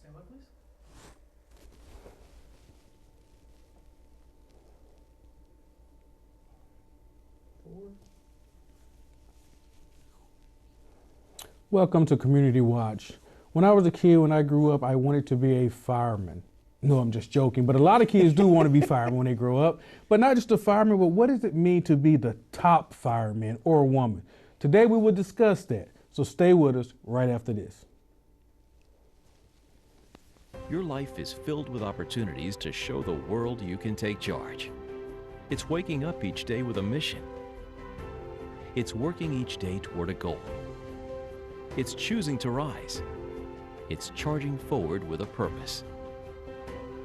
Stand by, please. Forward. Welcome to Community Watch. When I was a kid, when I grew up, I wanted to be a fireman. No, I'm just joking, but a lot of kids do want to be firemen when they grow up. But not just a fireman, but what does it mean to be the top fireman or woman? Today we will discuss that, so stay with us right after this. Your life is filled with opportunities to show the world you can take charge. It's waking up each day with a mission. It's working each day toward a goal. It's choosing to rise. It's charging forward with a purpose.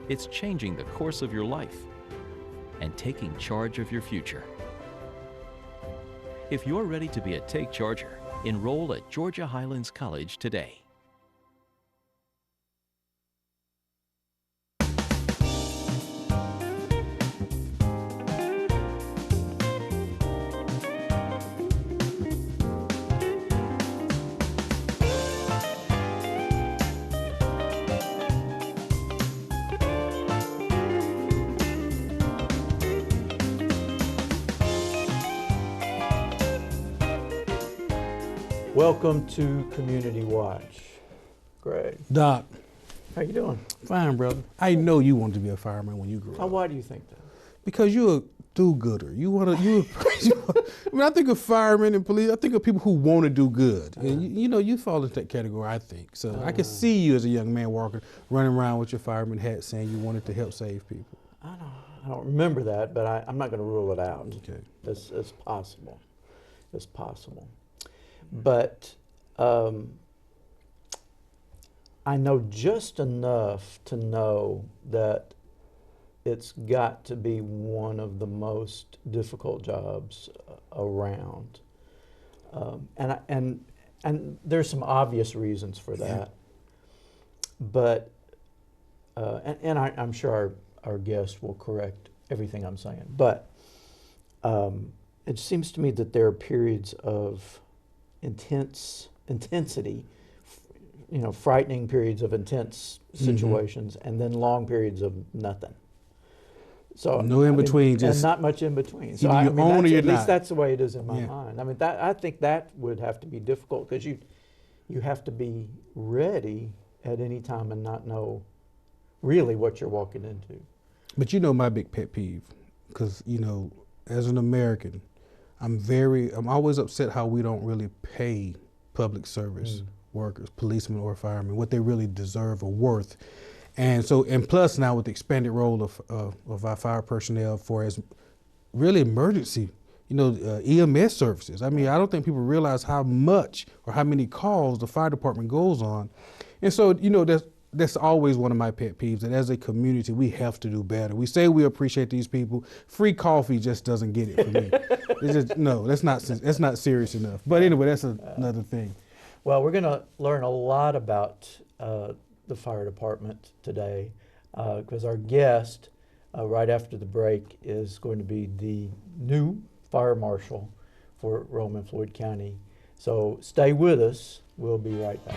It's changing the course of your life and taking charge of your future. If you're ready to be a take charger, enroll at Georgia Highlands College today. Welcome to Community Watch. Greg, Doc, how you doing? fine, brother. I know you wanted to be a fireman when you grew Now, up. why do you think that? Because you're a do-gooder. When I think of firemen and police, I think of people who want to do good. And you fall into that category, I think. So I can see you as a young man walking, running around with your fireman hat saying you wanted to help save people. I don't remember that, but I'm not going to rule it out. Okay. It's possible. It's possible. But I know just enough to know that it's got to be one of the most difficult jobs around, and there's some obvious reasons for that. But I'm sure our guest will correct everything I'm saying. But it seems to me that there are periods of intensity, frightening periods of intense situations, and then long periods of nothing. So No in between, and just not much in between. So either you own or you're at least not. that's the way it is in my Yeah. mind. I mean, I think that would have to be difficult because you have to be ready at any time and not know really what you're walking into. But my big pet peeve, because as an American, I'm always upset how we don't really pay public service workers, policemen or firemen, what they really deserve or worth. And plus now with the expanded role of our fire personnel for as really emergency, EMS services. I mean, I don't think people realize how much or how many calls the fire department goes on. And so, that's always one of my pet peeves, that as a community, we have to do better. We say we appreciate these people. Free coffee just doesn't get it for me. It's just, no, that's not serious enough. But anyway, that's another thing. Well, we're going to learn a lot about the fire department today because our guest right after the break is going to be the new fire marshal for Rome and Floyd County. So stay with us. We'll be right back.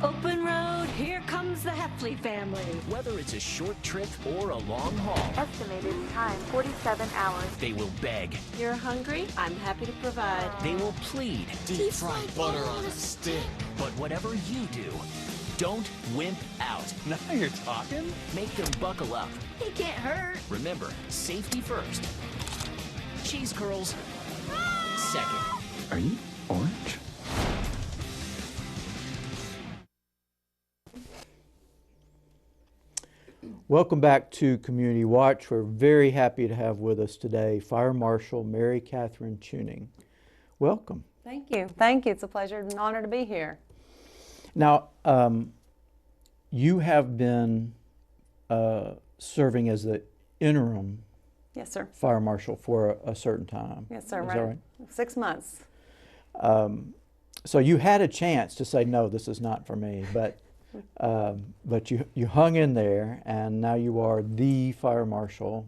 Open road, here comes the Heffley family. Whether it's a short trip or a long haul, Estimated time 47 hours. they will beg, You're hungry? I'm happy to provide. they will plead. Deep fried butter on a stick. But whatever you do, don't wimp out. Now you're talking. Make them buckle up. He can't hurt. Remember, safety first. Cheese curls second. Are you orange? Welcome back to Community Watch. We're very happy to have with us today Fire Marshal Mary Catherine Chewning. Welcome. Thank you. Thank you. It's a pleasure and an honor to be here. Now, you have been serving as the interim Yes, sir. fire marshal for a certain time. Yes, sir. Is that right? 6 months. So you had a chance to say, no, this is not for me, but you hung in there, and now you are the fire marshal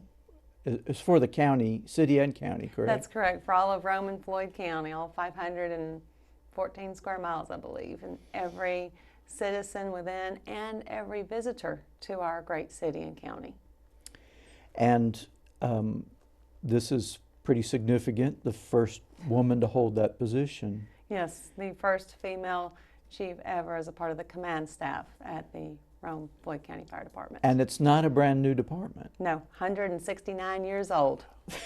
It's for the county, city and county, correct? That's correct, for all of Rome and Floyd County, all 514 square miles, I believe, and every citizen within and every visitor to our great city and county. And this is pretty significant, the first woman to hold that position. Yes, the first female chief ever as a part of the command staff at the Rome Floyd County Fire Department. And it's not a brand new department. No, 169 years old.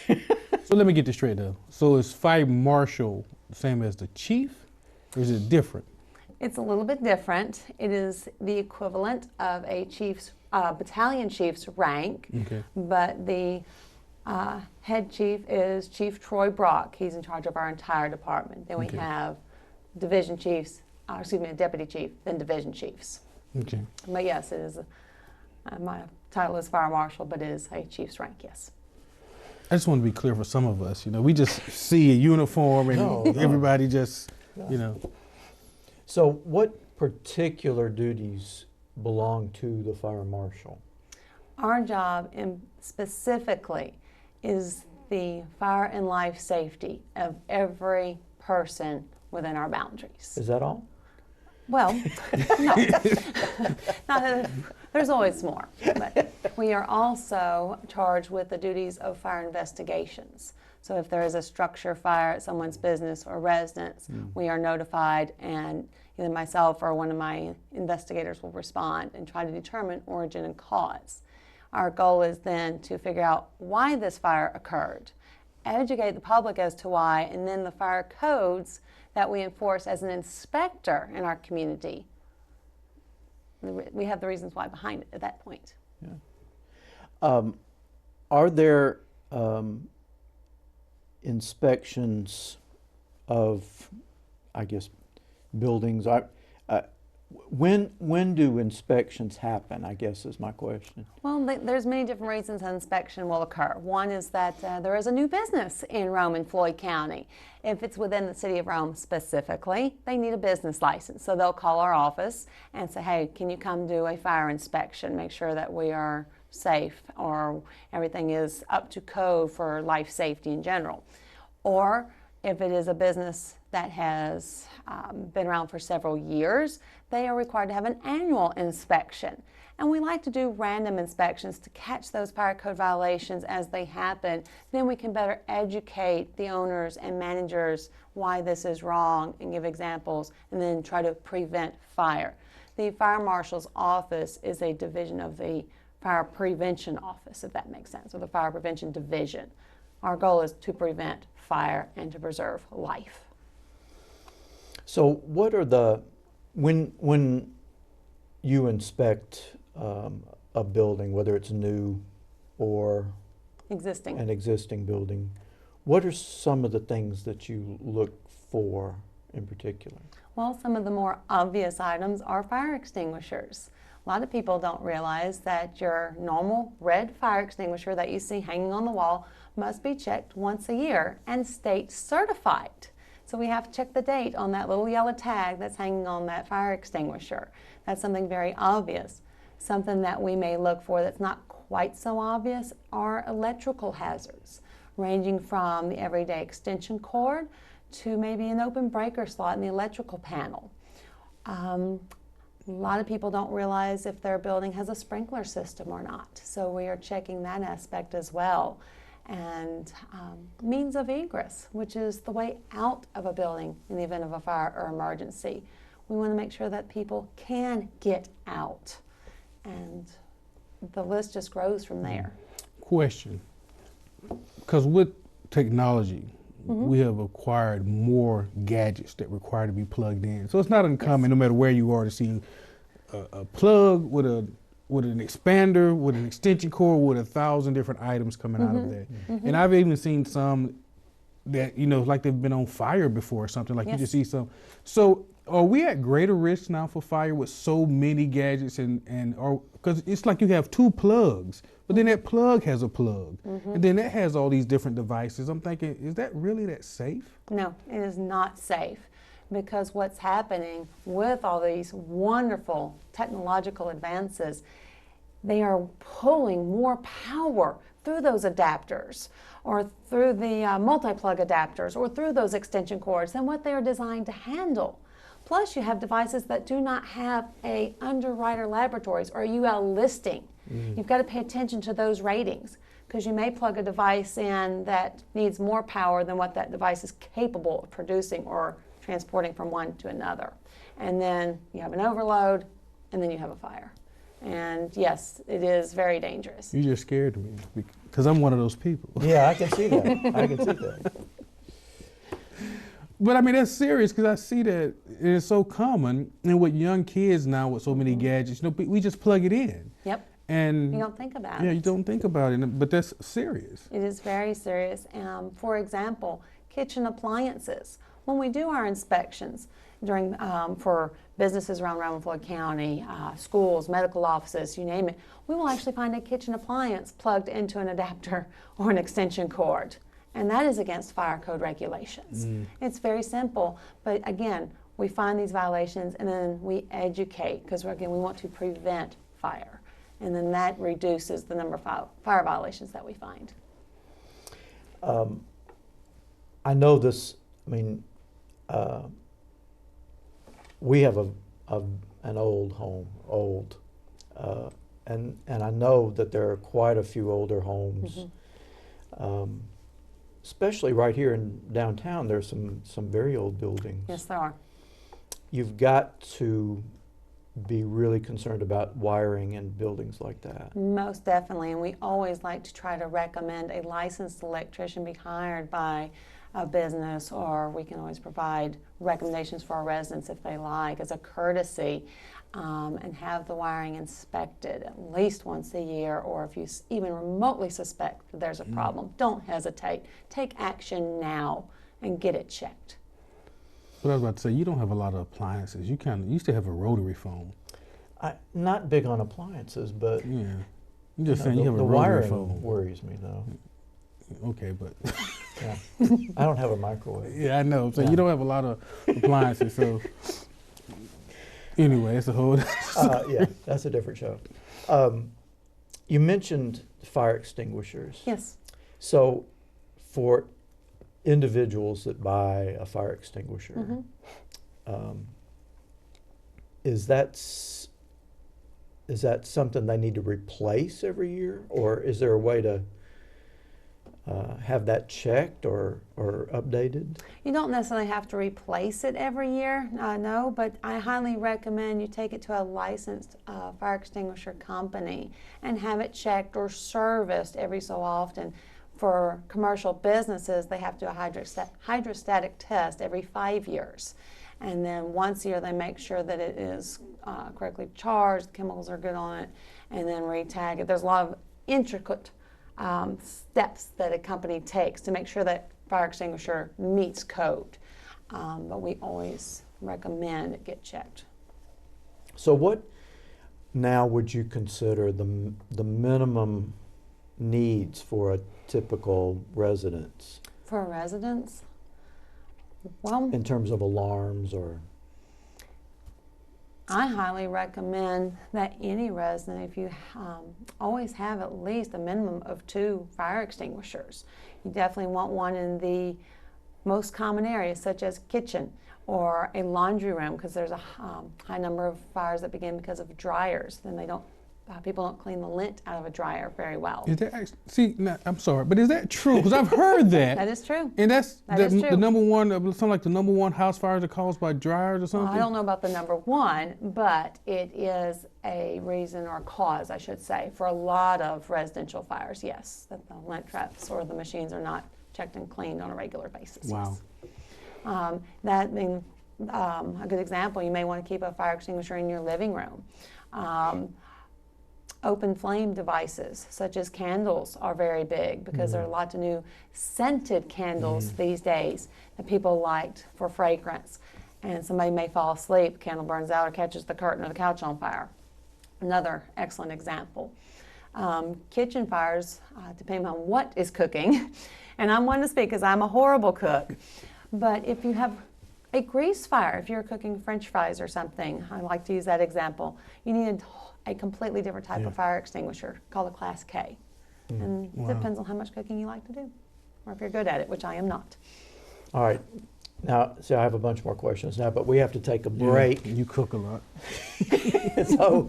So let me get this straight though. So is fire marshal the same as the chief, or is it different? It's a little bit different. It is the equivalent of a chief's battalion chief's rank, Okay. but the head chief is Chief Troy Brock. He's in charge of our entire department. Then we Okay. have division chiefs, deputy chief, then division chiefs. Okay. But yes, it is. My title is fire marshal, but it is a chief's rank. Yes. I just want to be clear for some of us. You know, we just see a uniform and No. everybody just, you know. So what particular duties belong to the fire marshal? Our job specifically is the fire and life safety of every person within our boundaries. Is that all? Well, no. There's always more. But we are also charged with the duties of fire investigations. So if there is a structure fire at someone's business or residence, we are notified, and either myself or one of my investigators will respond and try to determine origin and cause. Our goal is then to figure out why this fire occurred, educate the public as to why, and then the fire codes that we enforce as an inspector in our community. We have the reasons why behind it at that point. Are there inspections of, I guess, buildings? When do inspections happen, I guess is my question. Well, there's many different reasons an inspection will occur. One is that there is a new business in Rome and Floyd County. If it's within the city of Rome specifically, they need a business license. So they'll call our office and say, hey, can you come do a fire inspection, make sure that we are safe or everything is up to code for life safety in general. Or if it is a business that has been around for several years, they are required to have an annual inspection. And we like to do random inspections to catch those fire code violations as they happen. Then we can better educate the owners and managers why this is wrong and give examples, and then try to prevent fire. The fire marshal's office is a division of the fire prevention office, if that makes sense, or the fire prevention division. Our goal is to prevent fire and to preserve life. So what are when you inspect a building, whether it's new or Existing. an existing building, what are some of the things that you look for in particular? Well, some of the more obvious items are fire extinguishers. A lot of people don't realize that your normal red fire extinguisher that you see hanging on the wall must be checked once a year and state certified. So we have to check the date on that little yellow tag that's hanging on that fire extinguisher. That's something very obvious. Something that we may look for that's not quite so obvious are electrical hazards, ranging from the everyday extension cord to maybe an open breaker slot in the electrical panel. A lot of people don't realize if their building has a sprinkler system or not, so we are checking that aspect as well. And means of egress, which is the way out of a building in the event of a fire or emergency. We want to make sure that people can get out, and the list just grows from there. Question, because with technology, we have acquired more gadgets that require to be plugged in. So it's not uncommon, no matter where you are, to see a plug with an expander, with an extension cord, with 1,000 different items coming out of there. And I've even seen some that, you know, like they've been on fire before or something, like you just see some. So are we at greater risk now for fire with so many gadgets because it's like you have two plugs, but then that plug has a plug, and then that has all these different devices. I'm thinking, is that really that safe? No, it is not safe, because what's happening with all these wonderful technological advances, they are pulling more power through those adapters or through the multi-plug adapters or through those extension cords than what they are designed to handle. Plus, you have devices that do not have a underwriter laboratories or a UL listing. You've got to pay attention to those ratings because you may plug a device in that needs more power than what that device is capable of producing or transporting from one to another. And then you have an overload, and then you have a fire. And yes, it is very dangerous. You just scared me because I'm one of those people. Yeah, I can see that. I can see that. But I mean, that's serious because I see that it's so common. And with young kids now with so many gadgets, you know, we just plug it in. Yep. And You don't think about it. yeah, you don't think about it, but that's serious. It is very serious. For example, kitchen appliances. When we do our inspections during for businesses around Rowan Floyd County, schools, medical offices, you name it, we will actually find a kitchen appliance plugged into an adapter or an extension cord. And that is against fire code regulations. It's very simple, but again, we find these violations and then we educate because again, we want to prevent fire. And then that reduces the number of fire violations that we find. I know this, I mean, we have an old home, and I know that there are quite a few older homes, especially right here in downtown. There's some very old buildings. Yes, there are. You've got to be really concerned about wiring in buildings like that. Most definitely, and we always like to try to recommend a licensed electrician be hired by a business, or we can always provide recommendations for our residents if they like as a courtesy, and have the wiring inspected at least once a year, or if you even remotely suspect that there's a problem, don't hesitate. Take action now and get it checked. But I was about to say, you don't have a lot of appliances. You used to have a rotary phone. Not big on appliances, but Yeah. I'm just saying the, you have a the rotary wiring phone. worries me though. Okay, but Yeah. I don't have a microwave. yeah, I know. So Yeah. you don't have a lot of appliances. So anyway, it's a whole. Yeah, that's a different show. You mentioned fire extinguishers. Yes. So for individuals that buy a fire extinguisher, is that something they need to replace every year, or is there a way to have that checked or updated? You don't necessarily have to replace it every year, no, but I highly recommend you take it to a licensed fire extinguisher company and have it checked or serviced every so often. For commercial businesses, they have to do a hydrostatic test every 5 years. And then once a year, they make sure that it is correctly charged, the chemicals are good on it, and then re-tag it. There's a lot of intricate steps that a company takes to make sure that fire extinguisher meets code. But we always recommend it get checked. So what now would you consider the minimum needs for a typical residence For residents, well, in terms of alarms or? I highly recommend that any resident, if you always have at least a minimum of 2 fire extinguishers. You definitely want one in the most common areas, such as kitchen or a laundry room, because there's a high number of fires that begin because of dryers. Then they don't, people don't clean the lint out of a dryer very well. Is that actually, see, now, I'm sorry, but is that true? Because I've heard that. That is true. And that's That is the true. number one, something like the number one house fires are caused by dryers or Well, something? I don't know about the number one, but it is a reason or cause, I should say, for a lot of residential fires, yes, that the lint traps or the machines are not checked and cleaned on a regular basis. Wow. Yes. That being a good example, you may want to keep a fire extinguisher in your living room. Open flame devices such as candles are very big because there are lots of new scented candles these days that people liked for fragrance. And somebody may fall asleep, the candle burns out or catches the curtain or the couch on fire. Another excellent example. Kitchen fires, depending on what is cooking, and I'm one to speak because I'm a horrible cook, but if you have a grease fire, if you're cooking French fries or something, I like to use that example, you need a completely different type of fire extinguisher called a Class K. And Wow. it depends on how much cooking you like to do, or if you're good at it, which I am not. All right. Now, see, I have a bunch more questions now, but we have to take a break. You cook a lot. So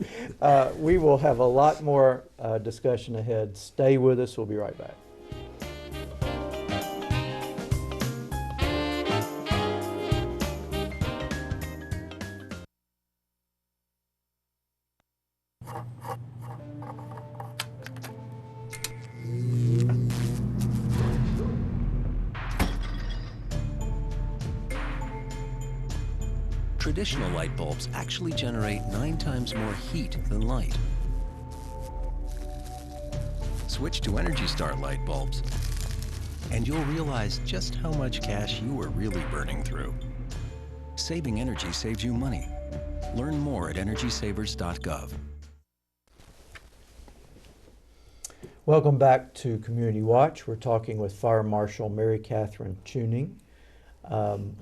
we will have a lot more discussion ahead. Stay with us. We'll be right back. Traditional light bulbs actually generate 9 times more heat than light. Switch to Energy Star light bulbs, and you'll realize just how much cash you were really burning through. Saving energy saves you money. Learn more at energysavers.gov. Welcome back to Community Watch. We're talking with Fire Marshal Mary Catherine Chewning,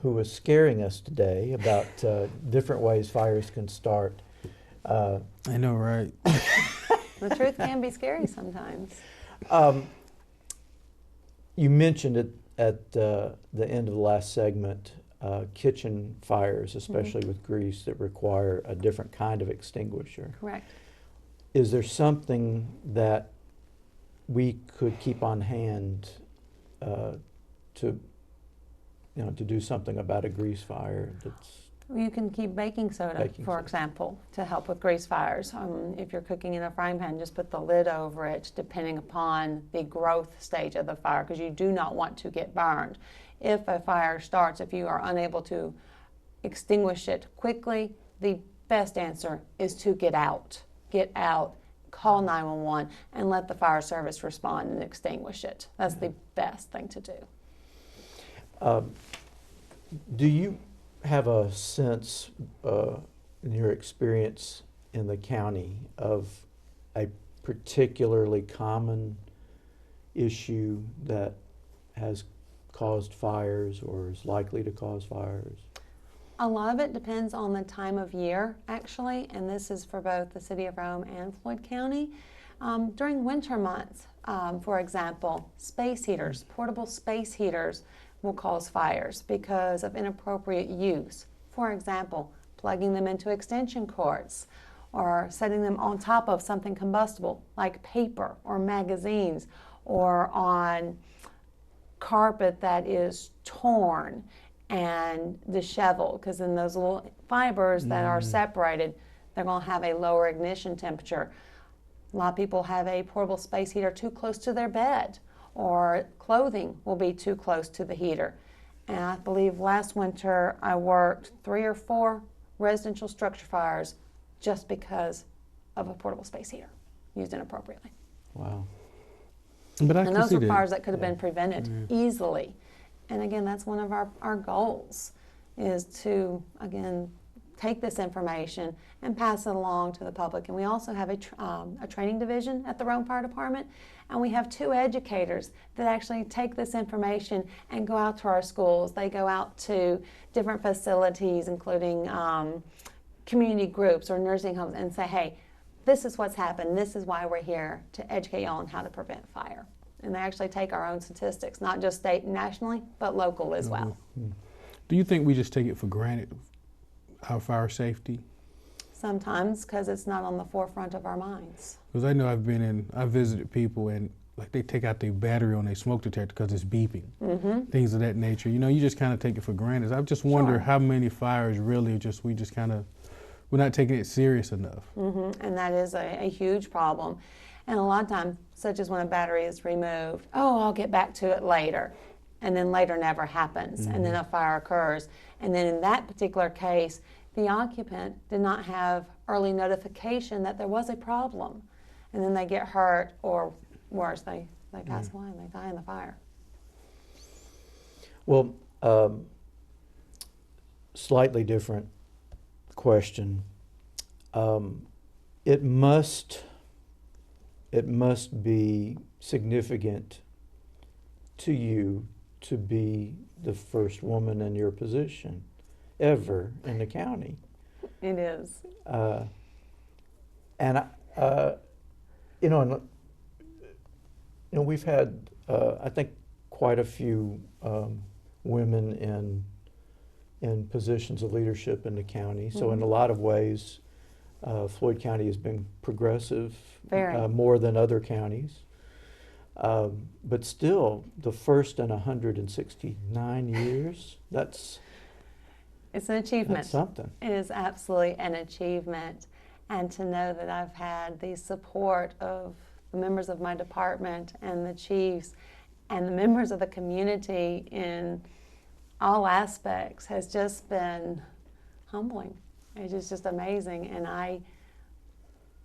who was scaring us today about different ways fires can start. I know, right? The truth can be scary sometimes. You mentioned it at the end of the last segment, kitchen fires, especially with grease, that require a different kind of extinguisher. Correct. Is there something that we could keep on hand to do something about a grease fire that's... You can keep baking soda, for soda. example, to help with grease fires. If you're cooking in a frying pan, just put the lid over it, depending upon the growth stage of the fire, because you do not want to get burned. If a fire starts, if you are unable to extinguish it quickly, the best answer is to get out. Get out, call 911, and let the fire service respond and extinguish it. That's the best thing to do. Do you have a sense, in your experience in the county, of a particularly common issue that has caused fires or is likely to cause fires? A lot of it depends on the time of year, actually, and this is for both the City of Rome and Floyd County. During winter months, for example, space heaters, portable space heaters, will cause fires because of inappropriate use. For example, plugging them into extension cords or setting them on top of something combustible like paper or magazines, or on carpet that is torn and disheveled, because in those little fibers that are separated, they're going to have a lower ignition temperature. A lot of people have a portable space heater too close to their bed, or clothing will be too close to the heater. And I believe last winter I worked 3 or 4 residential structure fires just because of a portable space heater used inappropriately. Wow. But I And can those see were that. fires that could have been prevented easily. And again, that's one of our goals, is to, again, take this information and pass it along to the public. And we also have a training division at the Rome Fire Department, and we have 2 educators that actually take this information and go out to our schools. They go out to different facilities, including community groups or nursing homes, and say, hey, this is what's happened, this is why we're here, to educate you on how to prevent fire. And they actually take our own statistics, not just state and nationally, but local as well. Do you think we just take it for granted, our fire safety? Sometimes, because it's not on the forefront of our minds. Because I know I visited people and like they take out their battery on their smoke detector because it's beeping, things of that nature. You know, you just kind of take it for granted. I just wonder how many fires really we're not taking it serious enough. And that is a huge problem. And a lot of times, such as when a battery is removed, oh, I'll get back to it later. And then later never happens, and then a fire occurs. And then in that particular case, the occupant did not have early notification that there was a problem. And then they get hurt, or worse, they pass away and they die in the fire. Well, slightly different question. It must be significant to you to be the first woman in your position ever in the county. It is. And you know, and, you know, we've had I think quite a few women in positions of leadership in the county. So in a lot of ways, Floyd County has been progressive Very. more than other counties. But still, the first in 169 years, It's an achievement. that's something. It is absolutely an achievement. And to know that I've had the support of the members of my department and the chiefs and the members of the community in all aspects has just been humbling. It is just amazing. And I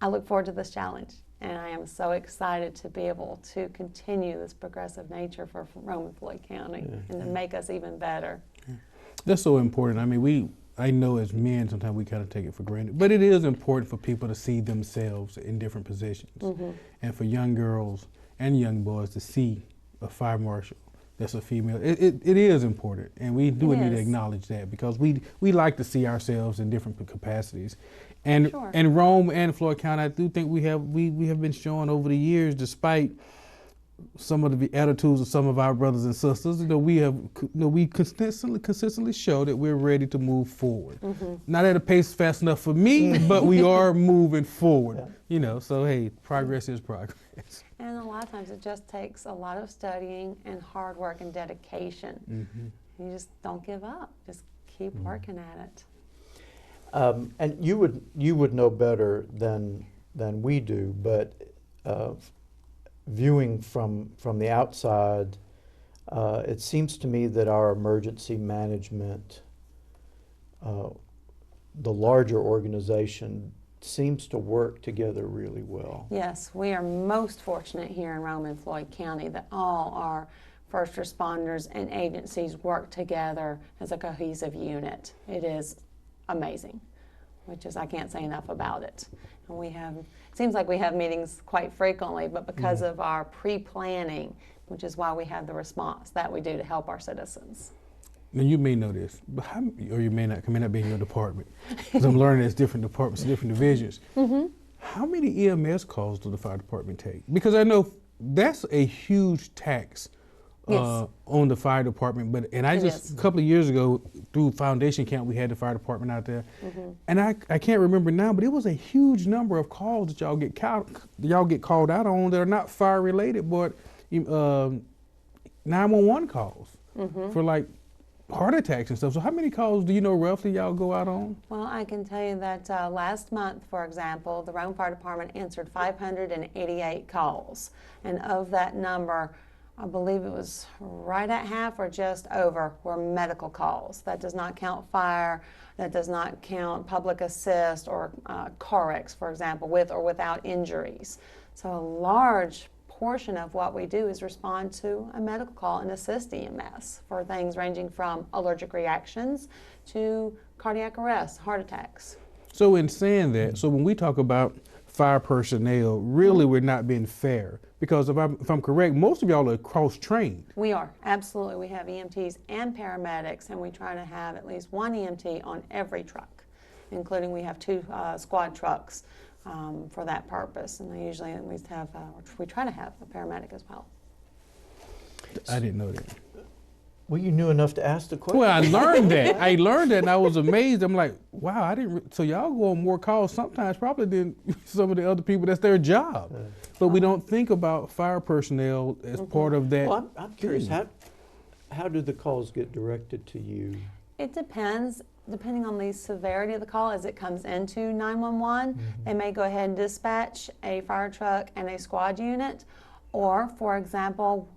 look forward to this challenge. And I am so excited to be able to continue this progressive nature for Rome and Floyd County and to make us even better. That's so important. I mean, I know as men sometimes we kind of take it for granted, but it is important for people to see themselves in different positions, and for young girls and young boys to see a fire marshal that's a female. It is important, and we do need to acknowledge that, because we like to see ourselves in different capacities. And Sure. and Rome and Floyd County, I do think we have been showing over the years, despite some of the attitudes of some of our brothers and sisters, we consistently show that we're ready to move forward. Not at a pace fast enough for me, but we are moving forward. You know, so hey, progress is progress. And a lot of times it just takes a lot of studying and hard work and dedication. You just don't give up. Just keep working at it. And you would know better than we do, but viewing from the outside, it seems to me that our emergency management, the larger organization, seems to work together really well. Yes, we are most fortunate here in Rome and Floyd County that all our first responders and agencies work together as a cohesive unit. It is amazing, which is, I can't say enough about it. And it seems like we have meetings quite frequently, but because of our pre-planning, which is why we have the response that we do to help our citizens. Now you may know this, but or you may not be in your department, because I'm learning there's different departments, different divisions. How many EMS calls do the fire department take? Because I know that's a huge tax on the fire department. A couple of years ago, through foundation camp, we had the fire department out there, and I can't remember now, but it was a huge number of calls that y'all get called out on that are not fire related, but 911 calls for like heart attacks and stuff. So how many calls do you know roughly y'all go out on? Well, I can tell you that last month, for example, the Rome Fire Department answered 588 calls. And of that number, I believe it was right at half or just over were medical calls. That does not count fire, that does not count public assist or car wrecks, for example, with or without injuries. So a large portion of what we do is respond to a medical call and assist EMS for things ranging from allergic reactions to cardiac arrest, heart attacks. So in saying that, so when we talk about fire personnel, really we're not being fair, because if I'm correct, most of y'all are cross-trained. We are, absolutely. We have EMTs and paramedics, and we try to have at least one EMT on every truck, including we have 2 squad trucks for that purpose, and they usually at least have, we try to have a paramedic as well. I didn't know that. Well, you knew enough to ask the question. Well, I learned that. And I was amazed. I'm like, wow, so y'all go on more calls sometimes probably than some of the other people. That's their job. But we don't think about fire personnel as part of that. Well, I'm curious, how do the calls get directed to you? It depends. Depending on the severity of the call as it comes into 911, they may go ahead and dispatch a fire truck and a squad unit. Or, for example,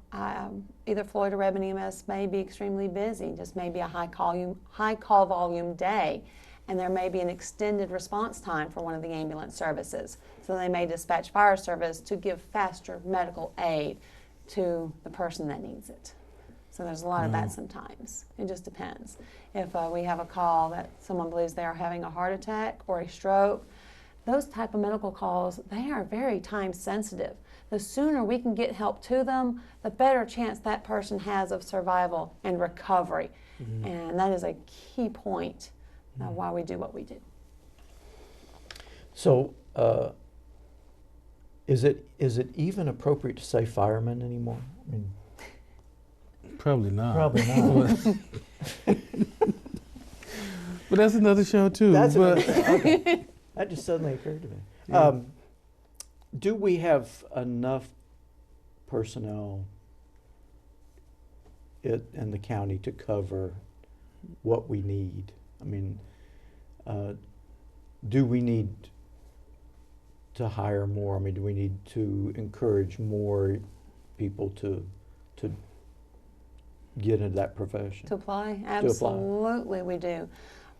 either Floyd or Redmond EMS may be extremely busy, just maybe a high call volume day, and there may be an extended response time for one of the ambulance services. So they may dispatch fire service to give faster medical aid to the person that needs it. So there's a lot of that sometimes. It just depends. If we have a call that someone believes they are having a heart attack or a stroke, those type of medical calls, they are very time sensitive. The sooner we can get help to them, the better chance that person has of survival and recovery. And that is a key point of why we do what we do. So Is it even appropriate to say fireman anymore? I mean, Probably not. probably not. But that's another show too. That's but okay. That just suddenly occurred to me. Yeah. Do we have enough personnel in the county to cover what we need? I mean, do we need to hire more? I mean, do we need to encourage more people to get into that profession? To apply? apply. Absolutely, we do.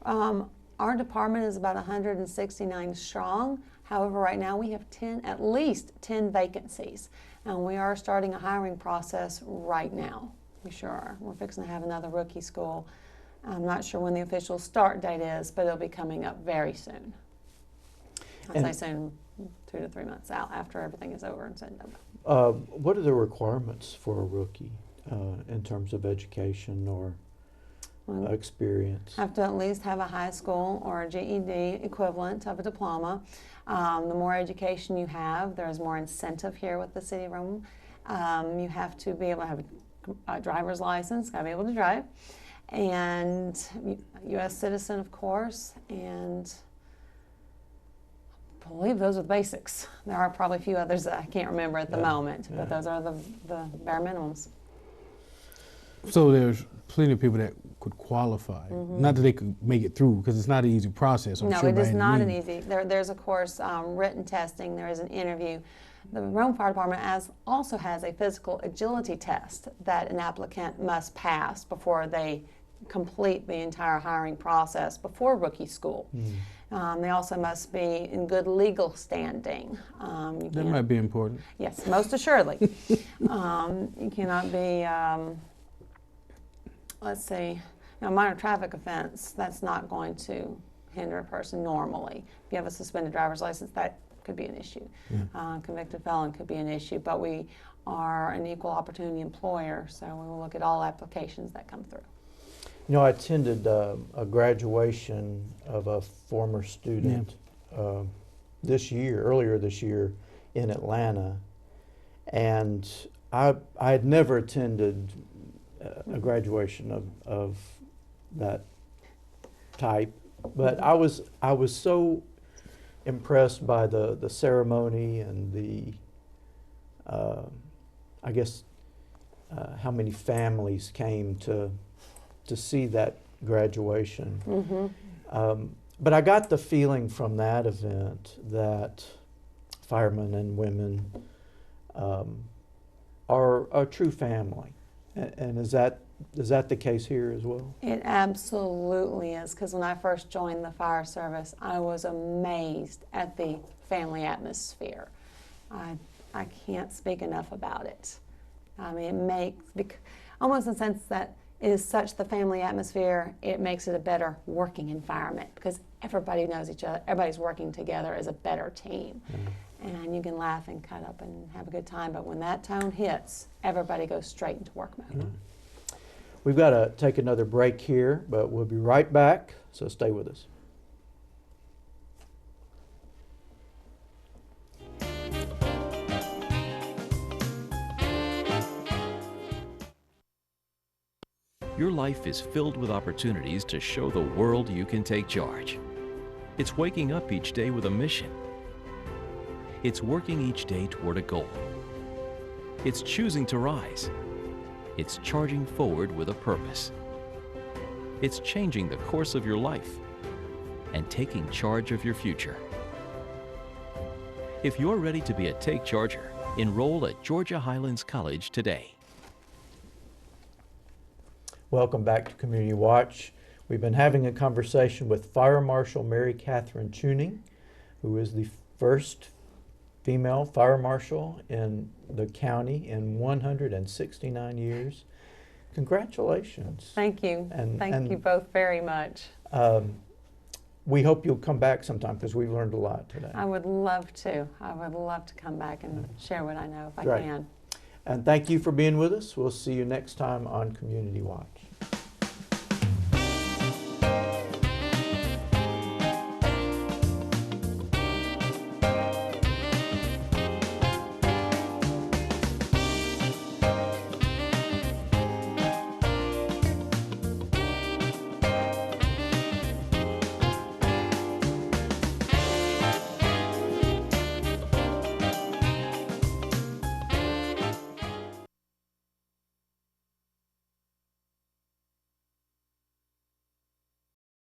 Our department is about 169 strong. However, right now we have at least 10 vacancies. And we are starting a hiring process right now. We sure are. We're fixing to have another rookie school. I'm not sure when the official start date is, but it'll be coming up very soon. I'd say soon, 2 to 3 months out after everything is over and said and done. What are the requirements for a rookie in terms of education or experience? Have to at least have a high school or a GED equivalent of a diploma. The more education you have, there's more incentive here with the City of Rome. You have to be able to have a driver's license, got to be able to drive, and U.S. citizen, of course, and I believe those are the basics. There are probably a few others that I can't remember at the moment, but those are the bare minimums. So there's plenty of people that could qualify. Not that they could make it through, because it's not an easy process. No, it is not an easy. There's of course written testing. There is an interview. The Rome Fire Department also has a physical agility test that an applicant must pass before they complete the entire hiring process before rookie school. They also must be in good legal standing. That might be important. Yes, most assuredly. You cannot be, let's see, now minor traffic offense, that's not going to hinder a person normally. If you have a suspended driver's license, that could be an issue. Convicted felon could be an issue, but we are an equal opportunity employer, so we will look at all applications that come through. You know, I attended a graduation of a former student earlier this year in Atlanta, and I had never attended a graduation of that type, but I was so impressed by the ceremony and the I guess how many families came to see that graduation. But I got the feeling from that event that firemen and women are a true family. And is that the case here as well? It absolutely is, because when I first joined the fire service, I was amazed at the family atmosphere. I can't speak enough about it. I mean, it makes, almost in the sense that it is such the family atmosphere, it makes it a better working environment because everybody knows each other, everybody's working together as a better team. And you can laugh and cut up and have a good time, but when that tone hits, everybody goes straight into work mode. We've got to take another break here, but we'll be right back, so stay with us. Your life is filled with opportunities to show the world you can take charge. It's waking up each day with a mission. It's working each day toward a goal. It's choosing to rise. It's charging forward with a purpose. It's changing the course of your life and taking charge of your future. If you're ready to be a Take Charger, enroll at Georgia Highlands College today. Welcome back to Community Watch. We've been having a conversation with Fire Marshal Mary Catherine Chewning, who is the first female fire marshal in the county in 169 years. Congratulations. Thank you. And Thank you both very much. We hope you'll come back sometime because we've learned a lot today. I would love to. I would love to come back and share what I know if I Great. can. And thank you for being with us. We'll see you next time on Community Watch.